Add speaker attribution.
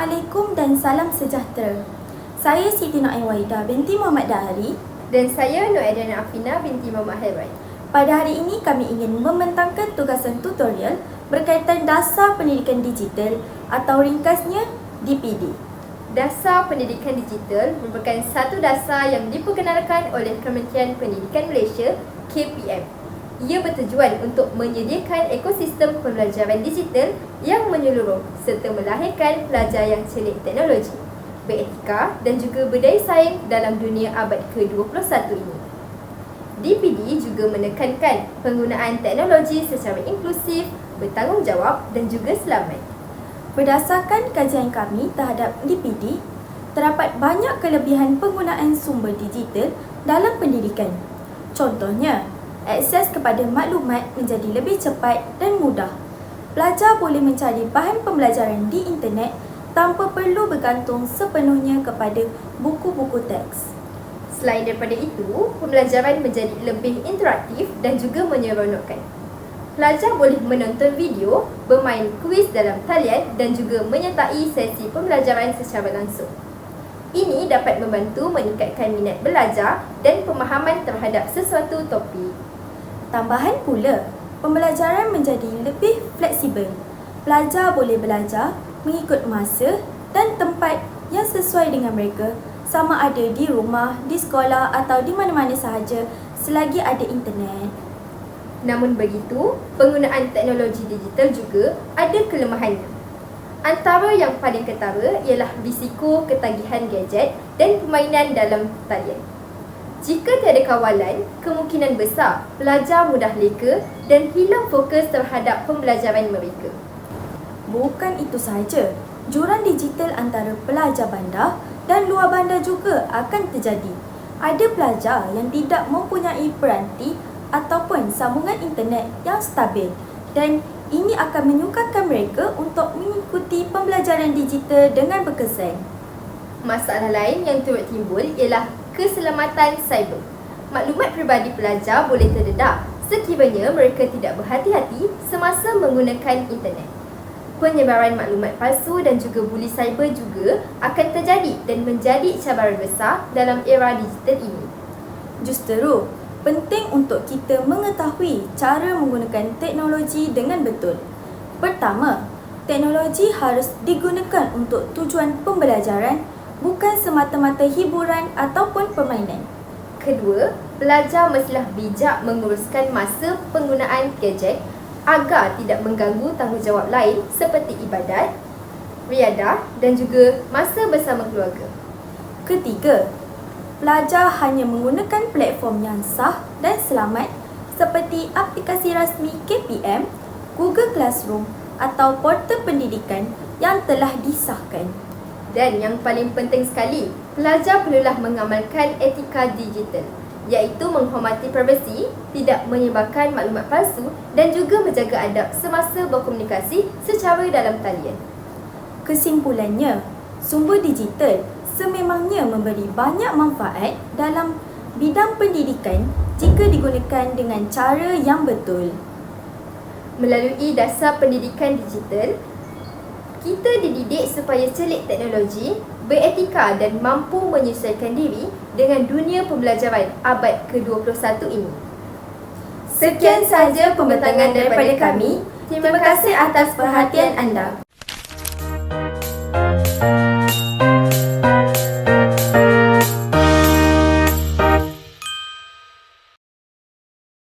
Speaker 1: Assalamualaikum dan salam sejahtera. Saya Siti Nur Aiwaida binti Muhammad Dahari.
Speaker 2: Dan saya Nur Adriana Afina binti Muhammad Haiwan.
Speaker 1: Pada hari ini kami ingin membentangkan tugasan tutorial berkaitan Dasar Pendidikan Digital atau ringkasnya DPD.
Speaker 2: Dasar Pendidikan Digital merupakan satu dasar yang diperkenalkan oleh Kementerian Pendidikan Malaysia KPM. Ia bertujuan untuk menyediakan ekosistem pembelajaran digital yang menyeluruh serta melahirkan pelajar yang celik teknologi, beretika dan juga berdaya saing dalam dunia abad ke-21 ini. DPD juga menekankan penggunaan teknologi secara inklusif, bertanggungjawab dan juga selamat.
Speaker 1: Berdasarkan kajian kami terhadap DPD, terdapat banyak kelebihan penggunaan sumber digital dalam pendidikan. Contohnya, akses kepada maklumat menjadi lebih cepat dan mudah. Pelajar boleh mencari bahan pembelajaran di internet tanpa perlu bergantung sepenuhnya kepada buku-buku teks.
Speaker 2: Selain daripada itu, pembelajaran menjadi lebih interaktif dan juga menyeronokkan. Pelajar boleh menonton video, bermain kuis dalam talian dan juga menyertai sesi pembelajaran secara langsung. Ini dapat membantu meningkatkan minat belajar dan pemahaman terhadap sesuatu topik.
Speaker 1: Tambahan pula, pembelajaran menjadi lebih fleksibel. Pelajar boleh belajar mengikut masa dan tempat yang sesuai dengan mereka, sama ada di rumah, di sekolah atau di mana-mana sahaja selagi ada internet.
Speaker 2: Namun begitu, penggunaan teknologi digital juga ada kelemahannya. Antara yang paling ketara ialah risiko ketagihan gadget dan permainan dalam talian. Jika tiada kawalan, kemungkinan besar pelajar mudah leka dan hilang fokus terhadap pembelajaran mereka.
Speaker 1: Bukan itu sahaja, jurang digital antara pelajar bandar dan luar bandar juga akan terjadi. Ada pelajar yang tidak mempunyai peranti ataupun sambungan internet yang stabil dan ini akan menyukarkan mereka untuk mengikuti pembelajaran digital dengan berkesan.
Speaker 2: Masalah lain yang turut timbul ialah keselamatan cyber. Maklumat peribadi pelajar boleh terdedah sekiranya mereka tidak berhati-hati semasa menggunakan internet. Penyebaran maklumat palsu dan juga buli cyber juga akan terjadi dan menjadi cabaran besar dalam era digital ini.
Speaker 1: Justeru, penting untuk kita mengetahui cara menggunakan teknologi dengan betul. Pertama, teknologi harus digunakan untuk tujuan pembelajaran, bukan semata-mata hiburan ataupun permainan.
Speaker 2: Kedua, pelajar mestilah bijak menguruskan masa penggunaan gadget agar tidak mengganggu tanggungjawab lain seperti ibadat, riadah dan juga masa bersama keluarga.
Speaker 1: Ketiga, pelajar hanya menggunakan platform yang sah dan selamat seperti aplikasi rasmi KPM, Google Classroom atau portal pendidikan yang telah disahkan.
Speaker 2: Dan yang paling penting sekali, pelajar perlulah mengamalkan etika digital, iaitu menghormati privasi, tidak menyebarkan maklumat palsu dan juga menjaga adab semasa berkomunikasi secara dalam talian.
Speaker 1: Kesimpulannya, sumber digital sememangnya memberi banyak manfaat dalam bidang pendidikan jika digunakan dengan cara yang betul.
Speaker 2: Melalui Dasar Pendidikan Digital, kita dididik supaya celik teknologi, beretika dan mampu menyesuaikan diri dengan dunia pembelajaran abad ke-21 ini. Sekian sahaja pembentangan daripada kami. Terima kasih atas perhatian anda.